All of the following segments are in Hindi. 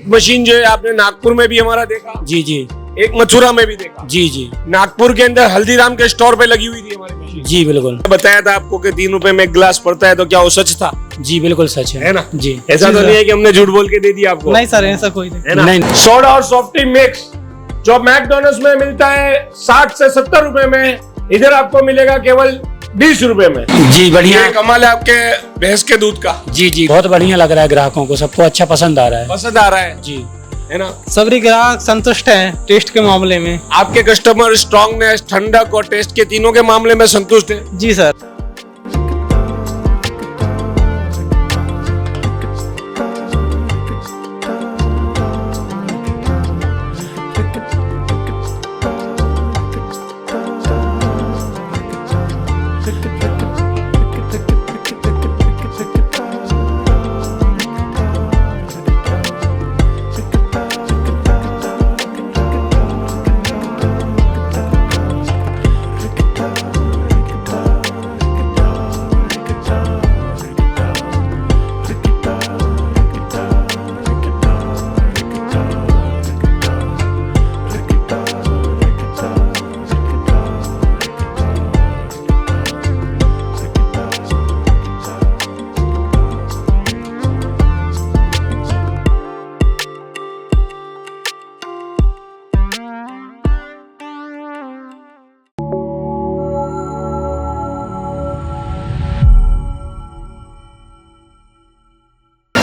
मशीन जो है आपने नागपुर में भी हमारा देखा, जी जी एक मथुरा में भी देखा। जी जी नागपुर के अंदर हल्दीराम के स्टोर पे लगी हुई थी हमारी मशीन। जी बिल्कुल। बताया था आपको कि 3 रुपए में एक गिलास पड़ता है, तो क्या वो सच था? जी बिल्कुल सच है ना? जी। ऐसा तो नहीं है कि हमने झूठ बोल के दे दिया आपको? नहीं सर, ऐसा कोई नहीं। है ना? नहीं। सोडा और सॉफ्टी मिक्स जो मैकडोनल्ड्स में मिलता है 60 से 70 रुपए में, इधर आपको मिलेगा केवल 20 रुपए में। जी बढ़िया। ये कमाल है आपके भैंस के दूध का। जी जी बहुत बढ़िया लग रहा है, ग्राहकों को सबको अच्छा पसंद आ रहा है। पसंद आ रहा है जी है ना? सभी ग्राहक संतुष्ट हैं टेस्ट के मामले में। आपके कस्टमर स्ट्रांगनेस, ठंडक और टेस्ट के तीनों के मामले में संतुष्ट है? जी सर।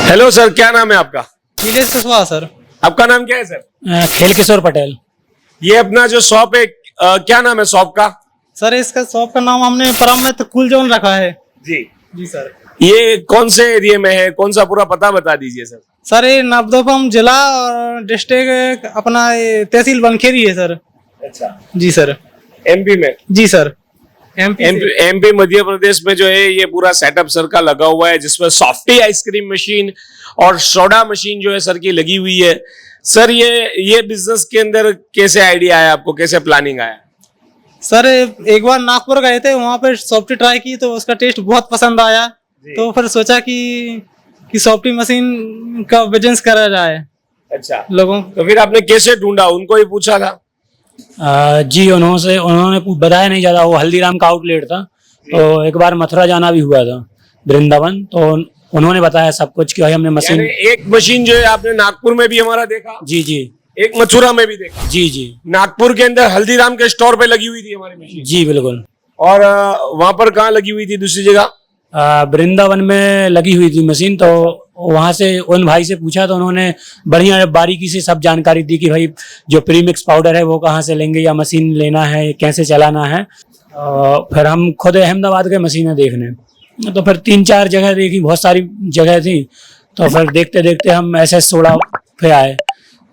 हेलो सर, क्या नाम है आपका? नीलेश कुशवाहा सर। आपका नाम क्या है सर? खेल किशोर पटेल। ये अपना जो शॉप है, क्या नाम है शॉप का? सर इसका शॉप का नाम हमने परमत कूल जोन रखा है। जी जी सर। ये कौन से एरिया में है, कौन सा पूरा पता बता दीजिए सर। सर ये नवदोपम जिला और डिस्ट्रिक्ट अपना ये तहसील बनखेरी है सर। अच्छा, जी सर। एमपी में? जी सर। एमपी मध्य प्रदेश में जो है ये पूरा सेटअप सर का लगा हुआ है, जिसमें सॉफ्टी आइसक्रीम मशीन और सोडा मशीन जो है सर की लगी हुई है। सर ये बिजनेस के अंदर कैसे आइडिया आया आपको, कैसे प्लानिंग आया? सर एक बार नागपुर गए थे, वहाँ पे सॉफ्टी ट्राई की तो उसका टेस्ट बहुत पसंद आया, तो फिर सोचा कि सॉफ्टी मशीन का बिजनेस करा जाए। अच्छा, लोगों तो फिर आपने कैसे ढूंढा? उनको ही पूछा था? जी उन्होंने बताया नहीं ज्यादा, वो हल्दीराम का आउटलेट था, तो एक बार मथुरा जाना भी हुआ था, वृंदावन, तो उन्होंने बताया सब कुछ कि भाई हमने मशीन। यानी एक मशीन जो है आपने नागपुर में भी हमारा देखा? जी जी। एक मथुरा में भी देखा? जी जी। नागपुर के अंदर हल्दीराम के स्टोर पे लगी हुई थी हमारी मशीन? जी बिल्कुल। और वहां पर कहाँ लगी हुई थी दूसरी जगह? वृंदावन में लगी हुई थी मशीन, तो वहां से उन भाई से पूछा तो उन्होंने बढ़िया बारीकी से सब जानकारी दी कि भाई जो प्रीमिक्स पाउडर है वो कहाँ से लेंगे, या मशीन लेना है, कैसे चलाना है। फिर हम खुद अहमदाबाद गए मशीनें देखने, तो फिर 3-4 जगह देखी, बहुत सारी जगह थी, तो फिर देखते देखते हम SS सोडा पे आए,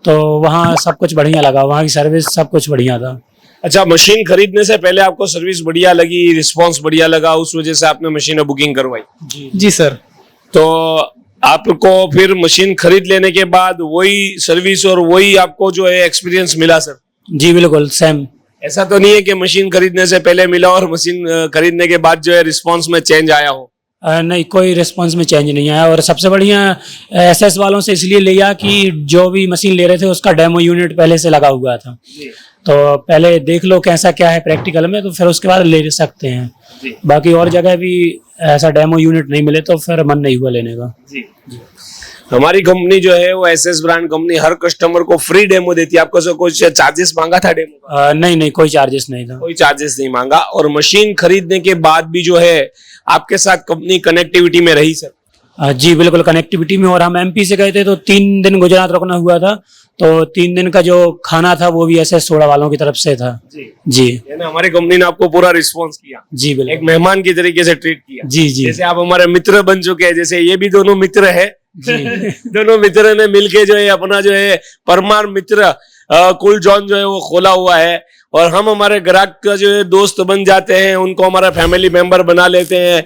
तो वहाँ सब कुछ बढ़िया लगा, वहाँ की सर्विस सब कुछ बढ़िया था। अच्छा, मशीन खरीदने से पहले आपको सर्विस बढ़िया लगी, रिस्पांस बढ़िया लगा, उस वजह से आपने मशीन बुकिंग करवाई? जी सर। तो आपको फिर मशीन खरीद लेने के बाद वही सर्विस और वही आपको जो है एक्सपीरियंस मिला सर? जी बिल्कुल सेम। ऐसा तो नहीं है कि मशीन खरीदने से पहले मिला और मशीन खरीदने के बाद जो है रिस्पांस में चेंज आया हो? नहीं, कोई रिस्पांस में चेंज नहीं आया, और सबसे बढ़िया SS वालों से इसलिए लिया कि जो भी मशीन ले रहे थे उसका डेमो यूनिट पहले से लगा हुआ था, तो पहले देख लो कैसा क्या है प्रैक्टिकल में, तो फिर उसके बाद ले सकते हैं। बाकी और जगह भी ऐसा डेमो यूनिट नहीं मिले तो फिर मन नहीं हुआ लेने का। जी। हमारी कंपनी जो है वो SS ब्रांड कंपनी हर कस्टमर को फ्री डेमो देती है। आपको कुछ चार्जेस मांगा था डेमो का? नहीं, कोई चार्जेस नहीं था। कोई चार्जेस नहीं मांगा। और मशीन खरीदने के बाद भी जो है आपके साथ कंपनी कनेक्टिविटी में रही सर? जी बिल्कुल कनेक्टिविटी में, और हम MP से गए थे तो 3 दिन गुजरात रुकना हुआ था, तो 3 दिन का जो खाना था वो भी SS सोडा वालों की तरफ से था। जी हमारी कंपनी ने आपको पूरा रिस्पॉन्स किया? जी बिल्कुल, एक मेहमान की तरीके से ट्रीट किया? जी जी। जैसे आप हमारे मित्र बन चुके हैं, जैसे ये भी दोनों मित्र है दोनों मित्र ने मिलके जो है अपना जो है परमार मित्र कूल जॉन जो है वो खोला हुआ है, और हम हमारे ग्राहक का जो है दोस्त बन जाते हैं, उनको हमारा फैमिली मेंबर बना लेते हैं।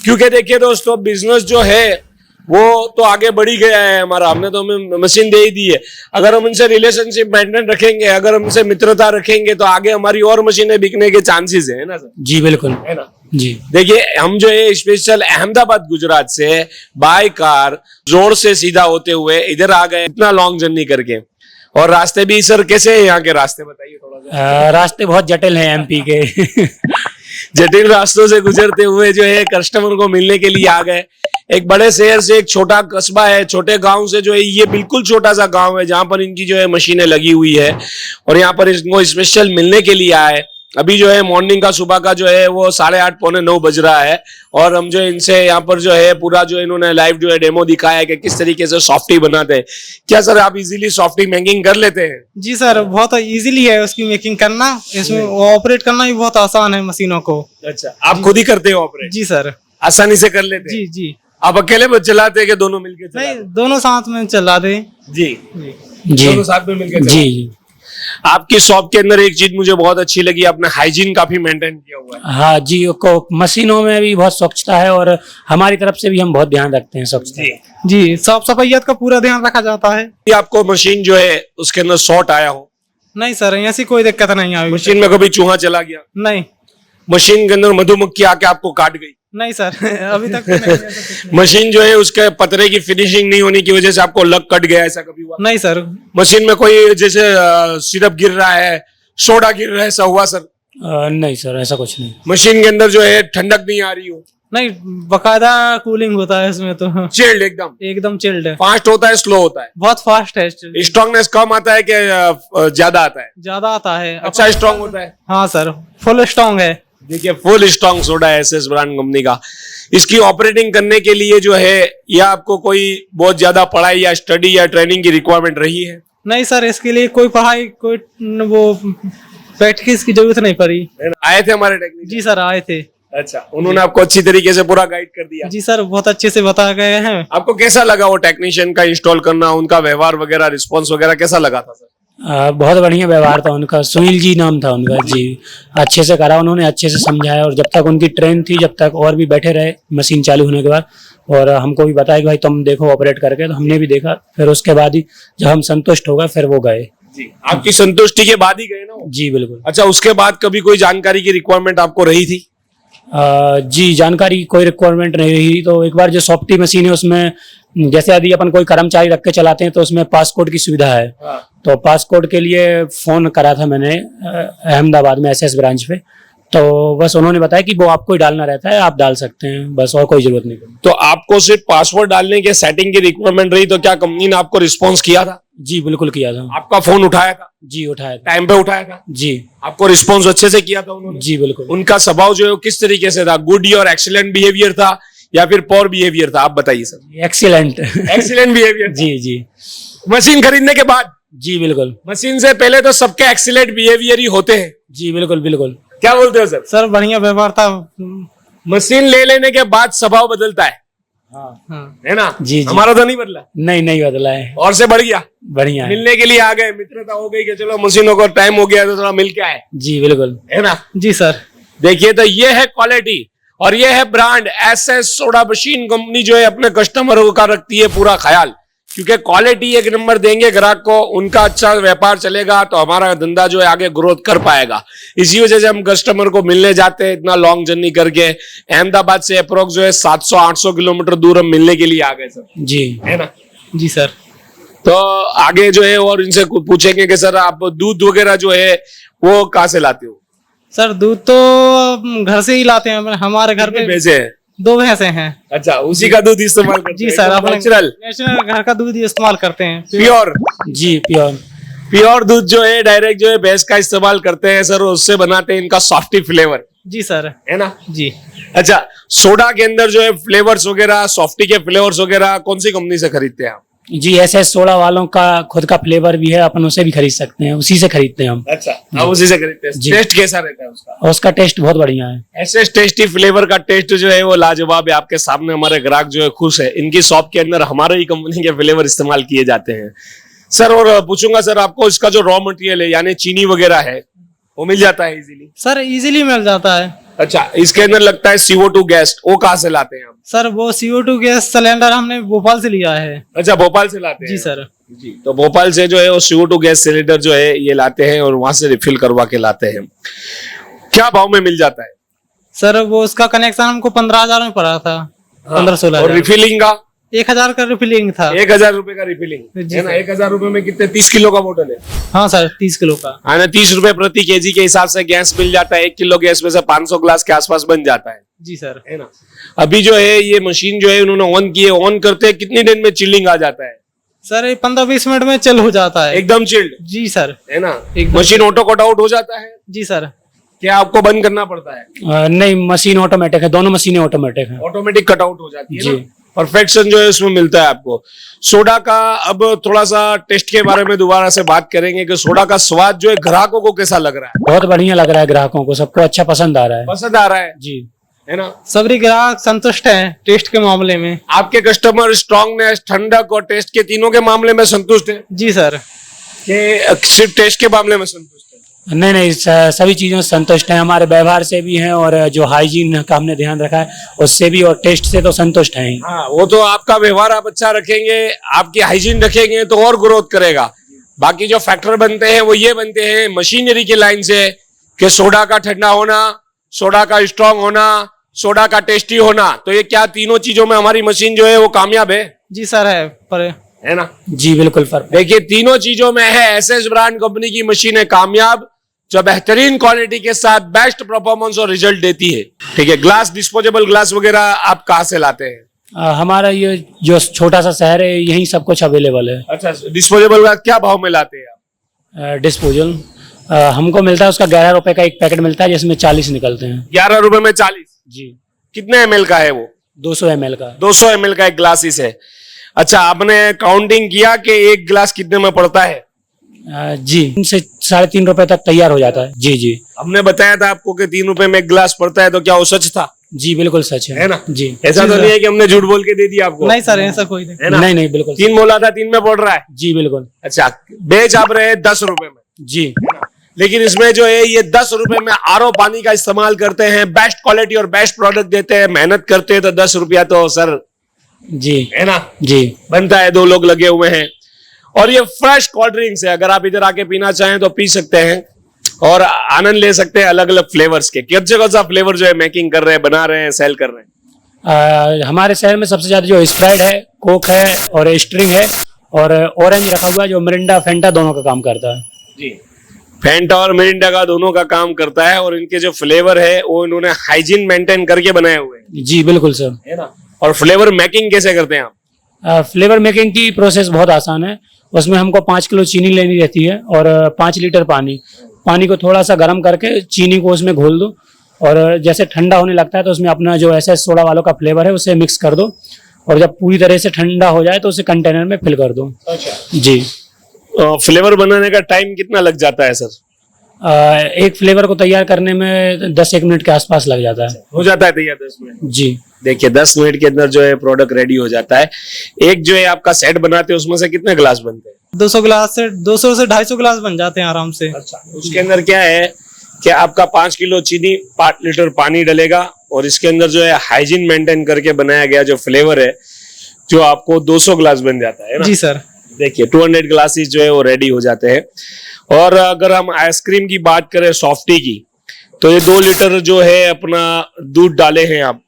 क्योंकि देखिए दोस्तों, बिजनेस जो है वो तो आगे बढ़ ही गया है हमारा, हमने तो हमें मशीन दे ही दी है। अगर हम उनसे रिलेशनशिप मेंटेन रखेंगे, अगर हम उनसे मित्रता रखेंगे, तो आगे हमारी और मशीनें बिकने के चांसेस है ना सर? जी बिल्कुल, है ना? जी देखिए हम जो है स्पेशल अहमदाबाद गुजरात से बाय कार रोड से सीधा होते हुए इधर आ गए, इतना लॉन्ग जर्नी करके। और रास्ते भी सर कैसे है यहाँ के रास्ते, बताइए थोड़ा सा। रास्ते बहुत जटिल हैं एमपी के। जटिल रास्तों से गुजरते हुए जो है कस्टमर को मिलने के लिए आ गए। एक बड़े शहर से एक छोटा कस्बा है, छोटे गांव से जो है ये बिल्कुल छोटा सा गांव है जहां पर इनकी जो है मशीनें लगी हुई है और यहाँ पर इनको स्पेशल मिलने के लिए आए। अभी जो है मॉर्निंग का सुबह का जो है वो 8:30 पौने 9 बज रहा है और हम जो इनसे यहाँ पर जो है पूरा जो इन्होंने लाइव जो है डेमो दिखाया है कि किस तरीके से सॉफ्टी बनाते हैं। क्या सर आप इजीली सॉफ्टी मेकिंग कर लेते हैं? जी सर, बहुत इजीली है उसकी मेकिंग करना, इसमें ऑपरेट करना भी बहुत आसान है मशीनों को। अच्छा, आप खुद ही करते हो ऑपरेट? जी सर। आसानी से कर लेते हैं? जी जी। आप अकेले चलाते हैं कि दोनों मिलकर चलाते नहीं, हैं? दोनों साथ में चला दे। जी जी दोनों साथ में मिलकर जी जी। आपकी शॉप के अंदर एक चीज मुझे बहुत अच्छी लगी, आपने हाइजीन काफी मेंटेन किया हुआ है। हाँ जी, को मशीनों में भी बहुत स्वच्छता है और हमारी तरफ से भी हम बहुत ध्यान रखते हैं स्वच्छता। जी, साफ सफाइयत का पूरा ध्यान रखा जाता है। कि आपको मशीन जो है उसके अंदर शॉर्ट आया हो? नहीं सर, ऐसी कोई दिक्कत नहीं आई। मशीन में कभी चूहा चला गया? नहीं। मशीन के अंदर मधुमक्खी आके आपको काट गई? नहीं सर, अभी तक तो नहीं, ऐसा कुछ नहीं। मशीन जो है उसके पतरे की फिनिशिंग नहीं होने की वजह से आपको लग कट गया, ऐसा कभी हुआ? नहीं सर। मशीन में कोई जैसे सिरप गिर रहा है, सोडा गिर रहा है, ऐसा हुआ सर? नहीं सर, ऐसा कुछ नहीं। मशीन के अंदर जो है ठंडक नहीं आ रही हो? नहीं, बकायदा कूलिंग होता है इसमें तो। चिल्ड एकदम चिल्ड है। फास्ट होता है, स्लो होता है? बहुत फास्ट है। स्ट्रांगनेस कम आता है कि ज्यादा आता है? ज्यादा आता है। अच्छा स्ट्रांग होता है? हाँ सर, फुल स्ट्रांग है। देखिए फुल स्ट्रांग सोडा है एसएस ब्रांड कंपनी का। इसकी ऑपरेटिंग करने के लिए जो है या आपको कोई बहुत ज्यादा पढ़ाई या स्टडी या ट्रेनिंग की रिक्वायरमेंट रही है? नहीं सर, इसके लिए कोई पढ़ाई, कोई वो प्रैक्टिस की जरूरत नहीं पड़ी। आए थे हमारे टेक्नीशियन? जी सर, आए थे। अच्छा, उन्होंने आपको अच्छी तरीके से पूरा गाइड कर दिया? जी सर, बहुत अच्छे से बताए गए हैं। आपको कैसा लगा वो टेक्नीशियन का इंस्टॉल करना, उनका व्यवहार वगैरह, रिस्पॉन्स वगैरह कैसा लगा था सर? बहुत बढ़िया व्यवहार था उनका। सुनील जी नाम था उनका जी। अच्छे से करा उन्होंने, अच्छे से समझाया और जब तक उनकी ट्रेन थी जब तक और भी बैठे रहे मशीन चालू होने के बाद और हमको भी बताया कि भाई तुम देखो ऑपरेट करके, तो हमने भी देखा। फिर उसके बाद ही जब हम संतुष्ट हो गए फिर वो गए। जी, आपकी संतुष्टि के बाद ही गए ना वो? जी बिल्कुल। अच्छा, उसके बाद कभी कोई जानकारी की रिक्वायरमेंट आपको रही थी? जी, जानकारी कोई रिक्वायरमेंट नहीं रही। तो एक बार जो सॉफ्टी मशीन है उसमें जैसे यदि अपन कोई कर्मचारी रख के चलाते हैं तो उसमें पासकोड की सुविधा है। तो पासकोड के लिए फोन करा था मैंने अहमदाबाद में एसएस ब्रांच पे। तो बस उन्होंने बताया कि वो आपको ही डालना रहता है, आप डाल सकते हैं, बस और कोई जरूरत नहीं। तो आपको सिर्फ पासवर्ड डालने के सेटिंग की रिक्वायरमेंट रही, तो क्या कंपनी ने आपको रिस्पॉन्स किया था? जी बिल्कुल किया था। आपका फोन उठाया था? जी उठाया था। टाइम पे उठाया था? जी। आपको रिस्पॉन्स अच्छे से किया था उन्होंने? जी बिल्कुल। उनका स्वभाव जो है वो किस तरीके से था? गुड और एक्सीलेंट बिहेवियर था या फिर पोर बिहेवियर था? आप बताइए सर। एक्सीलेंट। Excellent behaviour? जी जी। मशीन खरीदने के बाद? जी बिल्कुल। मशीन से पहले तो सबके एक्सीलेंट बिहेवियर ही होते हैं। जी बिल्कुल बिल्कुल। क्या बोलते हो सर? सर बढ़िया व्यवहार था। मशीन ले लेने के बाद स्वभाव बदलता है, हाँ। है ना? जी जी। हमारा तो नहीं बदला? नहीं बदला है, और से बढ़ गया। बढ़िया है। मिलने के लिए आ गए, मित्रता हो गई कि चलो मशीनों को टाइम हो गया तो थोड़ा मिल के आए, जी बिल्कुल, है ना? जी सर। देखिए तो ये है क्वालिटी और ये है brand. SS soda machine company जो है अपने कस्टमरों का रखती है पूरा ख्याल, क्योंकि क्वालिटी एक नंबर देंगे ग्राहक को, उनका अच्छा व्यापार चलेगा तो हमारा धंधा जो है आगे ग्रोथ कर पाएगा। इसी वजह से हम कस्टमर को मिलने जाते हैं इतना लॉन्ग जर्नी करके। अहमदाबाद से अप्रोक्स जो है 700-800 किलोमीटर दूर हम मिलने के लिए आ गए सर, जी है ना? जी सर। तो आगे जो है और इनसे पूछेंगे कि सर आप दूध वगैरह जो है वो कहाँ से लाते हो? सर दूध तो घर से ही लाते हैं, हमारे घर पे भैंसे हैं? 2 भैंसे हैं। अच्छा, उसी का दूध इस्तेमाल करते जी हैं? सर, अपने नेचुरल नेचुरल घर का दूध ही इस्तेमाल करते हैं। प्योर? जी प्योर दूध जो है डायरेक्ट जो है भैंस का इस्तेमाल करते हैं सर, उससे बनाते हैं इनका सॉफ्टी फ्लेवर, जी सर। है ना? जी। अच्छा, सोडा के अंदर जो है फ्लेवर्स वगैरह, सॉफ्टी के फ्लेवर्स वगैरह कौन सी कंपनी से खरीदते हैं आप? जी, एसएस सोडा वालों का खुद का फ्लेवर भी है, अपन उसे भी खरीद सकते हैं, उसी से खरीदते हैं हम। अच्छा, आप उसी से खरीदते हैं। जी। टेस्ट कैसा रहता है उसका? और उसका टेस्ट बहुत बढ़िया है। ऐसे टेस्टी फ्लेवर का टेस्ट जो है वो लाजवाब है। आपके सामने हमारे ग्राहक जो है खुश है, इनकी शॉप के अंदर हमारे ही कंपनी के फ्लेवर इस्तेमाल किए जाते हैं सर। और पूछूंगा सर आपको, इसका जो रॉ मटेरियल है यानी चीनी वगैरह है वो मिल जाता है इजीली? सर इजीली मिल जाता है। अच्छा, इसके अंदर लगता है CO2 गैस, वो कहाँ से लाते हैं आप? सर वो CO2 गैस सिलेंडर हमने भोपाल से लिया है। अच्छा, भोपाल से लाते हैं? जी सर। जी, तो भोपाल से जो है वो CO2 गैस सिलेंडर जो है ये लाते हैं और वहां से रिफिल करवा के लाते हैं। क्या भाव में मिल जाता है? सर वो उसका कनेक्शन हमको 15,000 में पड़ा था। 15-16 और रिफिलिंग का 1,000 का रिफिलिंग था। 1,000 रुपए का रिफिलिंग जी है ना। सर। 1,000 रुपए में कितने 30 किलो का बोतल है। हाँ सर 30 किलो का। हाँ ना, 30 रुपए प्रति केजी के हिसाब से गैस मिल जाता है। 1 किलो गैस में से 500 ग्लास के आसपास बन जाता है जी सर। ना। अभी जो है ये मशीन जो है उन्होंने ऑन की है, ऑन करते हैं कितनी देर में चिल्लिंग आ जाता है। सर ये 15-20 मिनट में चल हो जाता है। एकदम चिल्ड जी सर। है ना। एकदम मशीन ऑटो कट आउट हो जाता है। जी सर। क्या आपको बंद करना पड़ता है। नहीं, मशीन ऑटोमेटिक है, दोनों मशीनें ऑटोमेटिक है। ऑटोमेटिक कट आउट हो जाती है जी। ना। परफेक्शन जो है उसमें मिलता है आपको। सोडा का अब थोड़ा सा टेस्ट के बारे में दोबारा से बात करेंगे कि सोडा का स्वाद जो है ग्राहकों को कैसा लग रहा है। बहुत बढ़िया लग रहा है, ग्राहकों को सबको अच्छा पसंद आ रहा है। पसंद आ रहा है जी है ना। सभी ग्राहक संतुष्ट हैं टेस्ट के मामले में। आपके कस्टमर स्ट्रांगनेस, ठंडक और टेस्ट के तीनों के मामले में संतुष्ट है जी सर। कि सिर्फ टेस्ट के मामले में संतुष्ट है। नहीं, सभी चीजों से संतुष्ट हैं। हमारे व्यवहार से भी हैं और जो हाइजीन का हमने ध्यान रखा है उससे भी, और टेस्ट से तो संतुष्ट हैं ही। हाँ, वो तो आपका व्यवहार आप अच्छा रखेंगे, आपकी हाइजीन रखेंगे तो और ग्रोथ करेगा। बाकी जो फैक्टर बनते हैं वो ये बनते हैं मशीनरी के लाइन से कि सोडा का ठंडा होना, सोडा का स्ट्रांग होना, सोडा का टेस्टी होना। तो ये क्या तीनों चीजों में हमारी मशीन जो है वो कामयाब है। जी सर है ना। जी बिल्कुल। देखिए तीनों चीजों में है। एसएस ब्रांड कंपनी की मशीन है कामयाब, जो बेहतरीन क्वालिटी के साथ बेस्ट परफॉर्मेंस और रिजल्ट देती है। ठीक है। ग्लास, डिस्पोजेबल ग्लास वगैरह आप कहाँ से लाते हैं। हमारा ये जो छोटा सा शहर है यहीं सब कुछ अवेलेबल है। अच्छा, डिस्पोजेबल ग्लास क्या भाव में लाते हैं आप। डिस्पोजल हमको मिलता है उसका 11 रुपए का एक पैकेट मिलता है जिसमें 40 निकलते हैं। 11 रुपए में 40। जी। कितने ml का है वो। 200 ml का। 200 ml का एक ग्लास है। अच्छा, आपने काउंटिंग किया कि एक ग्लास कितने में पड़ता है। जी, 3.5 रुपए तक तैयार हो जाता है। जी जी। हमने बताया था आपको कि 3 रुपए में एक ग्लास पड़ता है, तो क्या वो सच था। जी बिल्कुल सच है ना। जी। ऐसा तो नहीं है कि हमने झूठ बोल के दे दिया आपको। नहीं सर ऐसा कोई नहीं। है ना। नहीं बिल्कुल 3 बोला था, 3 में पड़ रहा है। जी बिल्कुल। अच्छा, बेच आप रहे 10 रुपए में। जी। लेकिन इसमें जो है ये 10 रुपए में आरओ पानी का इस्तेमाल करते हैं, बेस्ट क्वालिटी और बेस्ट प्रोडक्ट देते हैं, मेहनत करते हैं, तो 10 रुपया तो सर जी है ना जी बनता है। 2 लोग लगे हुए हैं और ये फ्रेश कोल्ड ड्रिंक्स है। अगर आप इधर आके पीना चाहें तो पी सकते हैं और आनंद ले सकते हैं अलग अलग फ्लेवर्स के। किस जगह सा फ्लेवर जो है मेकिंग कर रहे हैं, बना रहे हैं, सेल कर रहे हैं। हमारे शहर में सबसे ज्यादा जो स्प्राइट है, कोक है और स्ट्रिंग है और ऑरेंज रखा हुआ है जो मिरिंडा फेंटा दोनों का काम करता है। जी, फेंटा और मिरिंडा का दोनों का काम करता है और इनके जो फ्लेवर है वो इन्होंने हाइजीन मेंटेन करके बनाए हुए हैं। जी बिल्कुल सर। है ना। और फ्लेवर मेकिंग कैसे करते हैं आप। फ्लेवर मेकिंग की प्रोसेस बहुत आसान है। उसमें हमको 5 किलो चीनी लेनी रहती है और 5 लीटर पानी को थोड़ा सा गर्म करके चीनी को उसमें घोल दो और जैसे ठंडा होने लगता है तो उसमें अपना जो एसएस सोडा वालों का फ्लेवर है उसे मिक्स कर दो और जब पूरी तरह से ठंडा हो जाए तो उसे कंटेनर में फिल कर दो। अच्छा जी। फ्लेवर बनाने का टाइम कितना लग जाता है सर। एक फ्लेवर को तैयार करने में 10-1 मिनट के आसपास लग जाता है। हो जाता है तैयार 10 मिनट। जी। देखिए 10 मिनट के अंदर जो है प्रोडक्ट रेडी हो जाता है। एक जो है आपका सेट बनाते हैं उसमें से कितने ग्लास बनते हैं। 200 ग्लास से 200 से 250 ग्लास बन जाते हैं आराम से। अच्छा, उसके अंदर क्या है कि आपका 5 किलो चीनी, 5 लीटर पानी डलेगा और इसके अंदर जो है हाइजीन मेंटेन करके बनाया गया जो फ्लेवर है जो आपको 200 ग्लास बन जाता है ना। जी सर। देखिए 200 ग्लासेस जो है वो रेडी हो जाते हैं। और अगर हम आइसक्रीम की बात करें सॉफ्टी की, तो ये 2 लीटर जो है अपना दूध डाले हैं आप।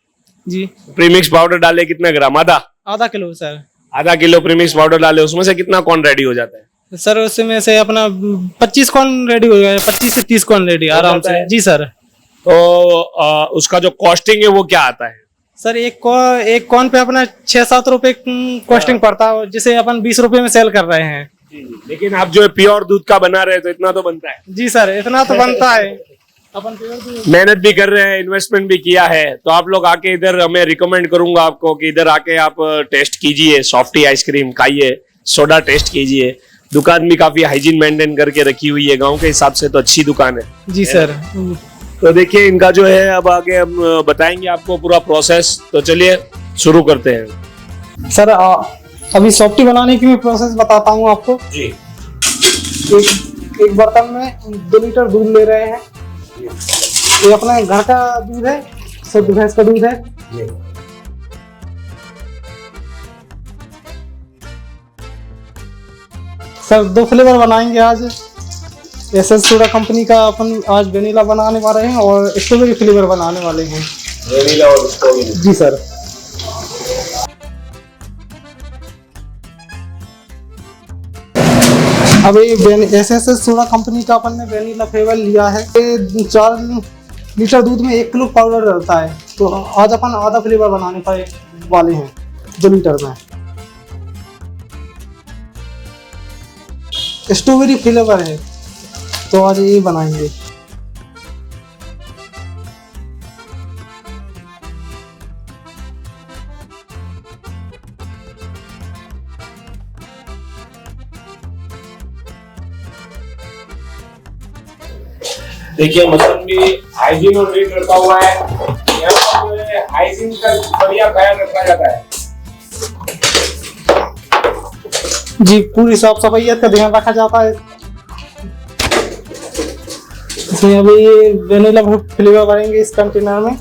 जी। प्रीमिक्स पाउडर डाले कितना ग्राम। आधा किलो सर। आधा किलो प्रीमिक्स पाउडर डाले, उसमें से कितना कॉर्न रेडी हो जाता है। सर उसमें से अपना 25 कॉर्न रेडी हो गया। 25 से 30 कॉर्न रेडी आराम जाता से। है। जी सर। तो उसका जो कॉस्टिंग है वो क्या आता है। सर एक कॉर्न पे अपना 6-7 रुपए कॉस्टिंग पड़ता है जिसे अपन 20 रुपए में सेल कर रहे हैं। लेकिन आप जो है प्योर दूध का बना रहे हैं तो इतना तो बनता है। जी सर इतना तो बनता है। अपन प्योर दूध मेहनत भी कर रहे हैं, इन्वेस्टमेंट भी किया है, तो आप लोग आके इधर, हमें रिकमेंड करूंगा आपको कि इधर आके आप टेस्ट कीजिए, सॉफ्टी आइसक्रीम खाइए, सोडा टेस्ट कीजिए। दुकान भी काफी हाइजीन मेंटेन करके रखी हुई है, गांव के हिसाब से तो अच्छी दुकान है। जी सर। तो देखिए इनका जो है अब आगे हम बताएंगे आपको पूरा प्रोसेस, तो चलिए शुरू करते हैं। सर अभी सॉफ्टी बनाने की मैं प्रोसेस बताता हूँ आपको। जी। एक बर्तन में 2 लीटर दूध ले रहे हैं। ये अपना घर का दूध है, शुद्ध भैंस का दूध है। सर 2 फ्लेवर बनाएंगे आज। एसएस सोडा कंपनी का अपन आज वेनिला बनाने वाले हैं और स्ट्रॉबेरी फ्लेवर बनाने वाले हैं। वेनिला और स्ट्रॉबेरी। जी सर। अभी एसएस सोडा कंपनी का अपन ने वेनिला फ्लेवर लिया है। ये 4 लीटर दूध में 1 किलो पाउडर डलता है, तो आज अपन आधा फ्लेवर बनाने वाले हैं 2 लीटर में। स्ट्रॉबेरी फ्लेवर है, तो आज ये बनाएंगे। देखिए मशीन भी हाइजीन और नीट रखा हुआ है। यहाँ पर हाइजीन का बढ़िया ख्याल रखा जाता है। जी, पूरी साफ सफाई का ध्यान रखा जाता है। इसमें अभी वेनिला फ्लेवर भरेंगे इस कंटेनर में।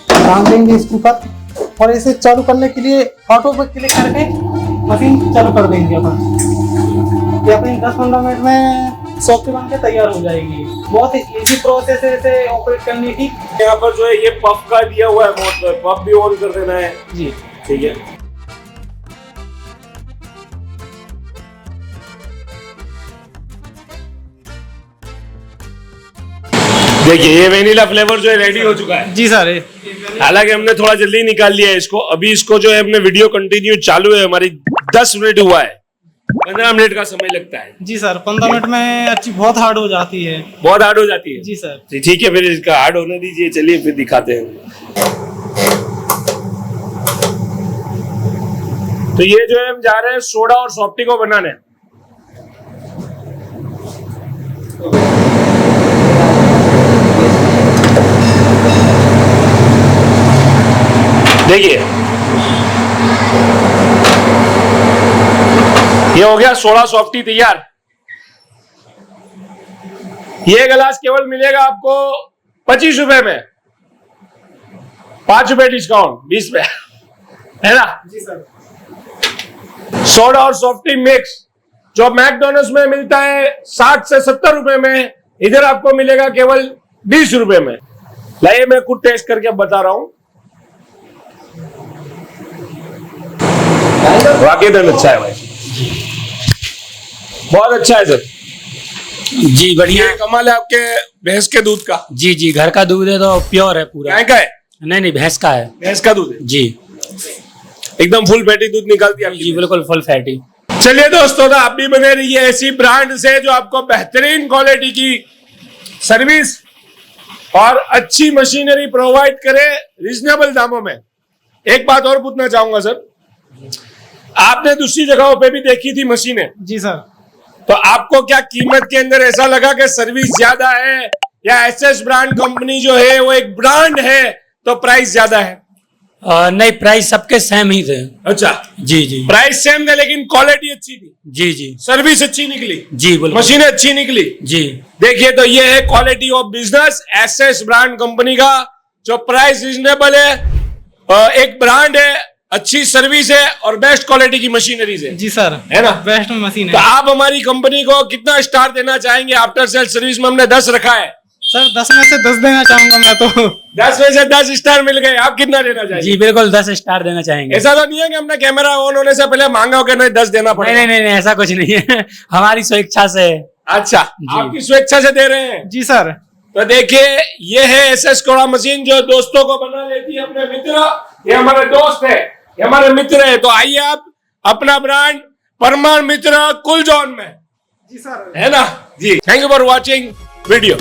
ध्यान देंगे इसके ऊपर और इसे चालू करने के लिए ऑटो पे क्लिक करके मशीन चालू कर देंगे अपन। ये अपनी 10-15 मिनट में सॉफ्ट बन के तैयार हो जाएगी। बहुत ही इजी प्रोसेस है इसे ऑपरेट करने की। यहाँ पर जो है ये पफ का दिया हुआ है मोड, पफ भी ऑन कर देना है। जी ठीक है। देखिए ये वेनिला फ्लेवर जो है रेडी हो चुका है। जी सर। हालांकि हमने थोड़ा जल्दी निकाल लिया है इसको। अभी इसको जो है अपने वीडियो कंटिन्यू चालू है, हमारी 10 मिनट हुआ है, 15 मिनट का समय लगता है। जी सर, 15 मिनट में अच्छी बहुत हार्ड हो जाती है। बहुत हार्ड हो जाती है। जी सर। ठीक है, फिर इसका हार्ड होने दीजिए। चलिए फिर दिखाते हैं। तो ये जो है हम जा रहे हैं सोडा और सॉफ्टी को बनाने। देखिए ये हो गया सोडा सॉफ्टी तैयार। ये गिलास केवल मिलेगा आपको 25 रुपए में, 5 रुपए डिस्काउंट, 20 रुपए है ना। जी सर। सोडा और सॉफ्टी मिक्स जो मैकडोनल्ड्स में मिलता है 60 से 70 रुपए में, इधर आपको मिलेगा केवल 20 रुपए में। लाइए मैं खुद टेस्ट करके बता रहा हूं। वाकई में अच्छा है भाई, बहुत अच्छा है सर। जी बढ़िया। ये कमाल है आपके भैंस के दूध का। जी जी, घर का दूध है तो प्योर है पूरा। गाय का है? नहीं, भैंस का है। भैंस का दूध है जी, एकदम फुल फैटी दूध निकालती है। जी बिल्कुल फुल फैटी। चलिए दोस्तों, तो आप भी बने रहिए ऐसी ब्रांड से जो आपको बेहतरीन क्वालिटी की सर्विस और अच्छी मशीनरी प्रोवाइड करे रीजनेबल दामों में। एक बात और पूछना चाहूंगा सर, आपने दूसरी जगहों पे भी देखी थी मशीनें। जी सर। तो आपको क्या कीमत के अंदर ऐसा लगा कि सर्विस ज्यादा है, या एसएस ब्रांड कंपनी जो है वो एक ब्रांड है तो प्राइस ज्यादा है? नहीं, प्राइस सबके सेम ही थे। अच्छा जी जी, प्राइस सेम थे लेकिन क्वालिटी अच्छी थी। जी जी, सर्विस अच्छी निकली। जी बिल्कुल, मशीनें अच्छी निकली। जी। देखिए तो ये है quality of business SS brand company का, जो प्राइस रीजनेबल है, एक ब्रांड है, अच्छी सर्विस है और बेस्ट क्वालिटी की मशीनरीज है। जी सर, है ना, बेस्ट मशीन तो है। आप हमारी कंपनी को कितना स्टार देना चाहेंगे? आफ्टर सेल सर्विस में हमने 10 रखा है सर। 10 में से 10 देना चाहूंगा मैं तो। 10 में से 10 स्टार मिल गए। आप कितना देना चाहेंगे? जी बिल्कुल 10 स्टार देना चाहेंगे। ऐसा तो नहीं है कि हमने कैमरा ऑन होने से पहले मांगा हो कि नहीं 10 देना पड़ेगा? नहीं, ऐसा कुछ नहीं है। हमारी स्वेच्छा से। अच्छा, आपकी स्वेच्छा से दे रहे हैं। जी सर। तो देखिए ये है एसएस कोड़ा मशीन, जो दोस्तों को बना लेती है अपने मित्र। ये हमारे दोस्त है, ये हमारे मित्र है। तो आइए आप अपना ब्रांड परमार मित्र कुलजॉन में, जी सर, है ना जी। Thank you for watching video.